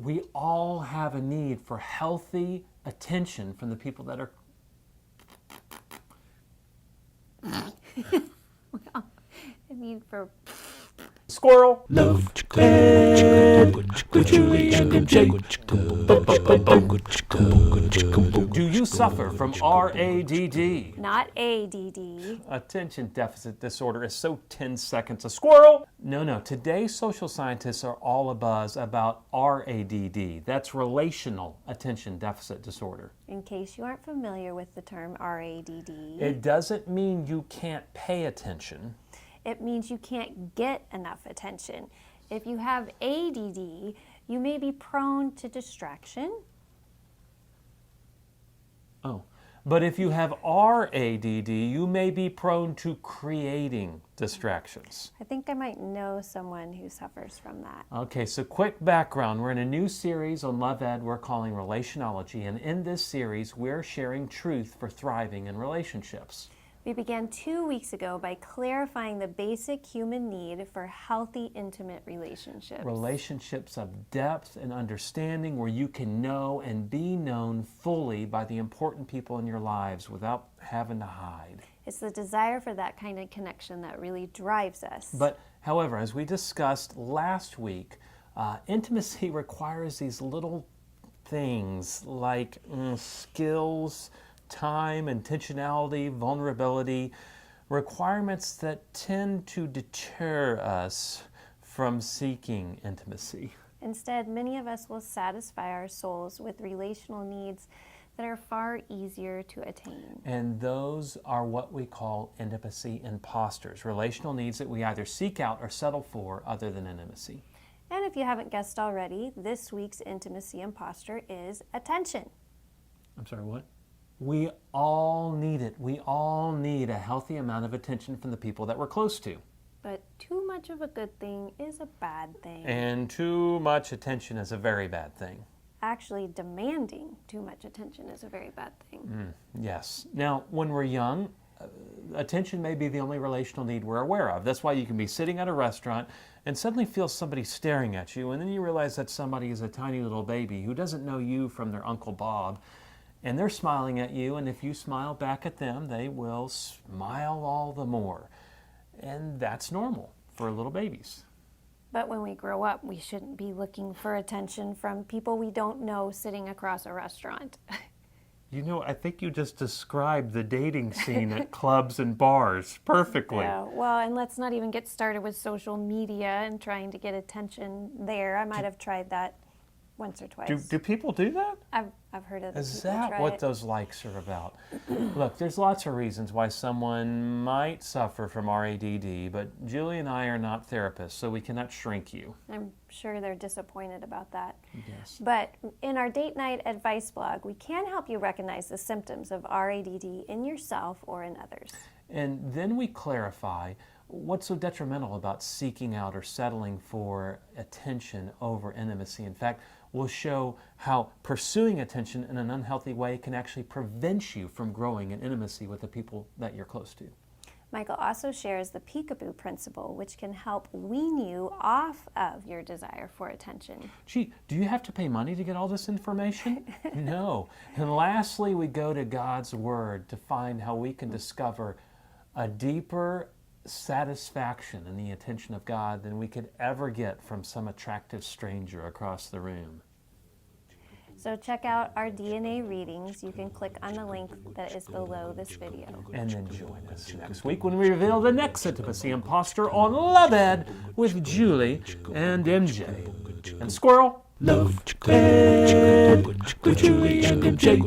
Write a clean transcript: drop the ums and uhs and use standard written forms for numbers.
We all have a need for healthy attention from the people that are... Well, a need for... Squirrel! Love Ed with Julie and MJ. Do you suffer from RADD? Not ADD. Attention deficit disorder is so 10 seconds a squirrel. No. Today, social scientists are all abuzz about RADD. That's relational attention deficit disorder. In case you aren't familiar with the term RADD, It doesn't mean you can't pay attention. it means you can't get enough attention. If you have ADD, you may be prone to distraction. Oh. But if you have RADD, you may be prone to creating distractions. I think I might know someone who suffers from that. Okay, so quick background. We're in a new series on Love Ed we're calling Relationology, and in this series, we're sharing truth for thriving in relationships. We began 2 weeks ago by clarifying the basic human need for healthy, intimate relationships. Relationships of depth and understanding where you can know and be known fully by the important people in your lives without having to hide. It's the desire for that kind of connection that really drives us. But, however, as we discussed last week, intimacy requires these little things like skills, time, intentionality, vulnerability, requirements that tend to deter us from seeking intimacy. Instead, many of us will satisfy our souls with relational needs that are far easier to attain. And those are what we call intimacy imposters, relational needs that we either seek out or settle for other than intimacy. And if you haven't guessed already, this week's intimacy imposter is attention. I'm sorry, what? We all need it. We all need a healthy amount of attention from the people that we're close to. But too much of a good thing is a bad thing. And too much attention is a very bad thing. Actually, demanding too much attention is a very bad thing. Yes. Now, when we're young, attention may be the only relational need we're aware of. That's why you can be sitting at a restaurant and suddenly feel somebody staring at you, and then you realize that somebody is a tiny little baby who doesn't know you from their Uncle Bob, and they're smiling at you, and if you smile back at them, they will smile all the more. And that's normal for little babies. But when we grow up, we shouldn't be looking for attention from people we don't know sitting across a restaurant. You know, I think you just described the dating scene at clubs and bars perfectly. Yeah, well, and let's not even get started with social media and trying to get attention there. I might have tried that once or twice. Do people do that? I've heard of Is people that try what it. those likes are about? Look, there's lots of reasons why someone might suffer from RADD, but Julie and I are not therapists, so we cannot shrink you. I'm sure they're disappointed about that. Yes. But in our date night advice blog, we can help you recognize the symptoms of RADD in yourself or in others. And then we clarify what's so detrimental about seeking out or settling for attention over intimacy. In fact, we'll show how pursuing attention in an unhealthy way can actually prevent you from growing in intimacy with the people that you're close to. Michael also shares the peekapoo principle, which can help wean you off of your desire for attention. Gee, do you have to pay money to get all this information? No. And lastly, we go to God's Word to find how we can discover a deeper satisfaction in the attention of God than we could ever get from some attractive stranger across the room. So check out our DNA readings. You can click on the link that is below this video. And then join us next week when we reveal the next intimacy imposter on Love Ed with Julie and MJ. And Squirrel. Love Ed with Julie and MJ.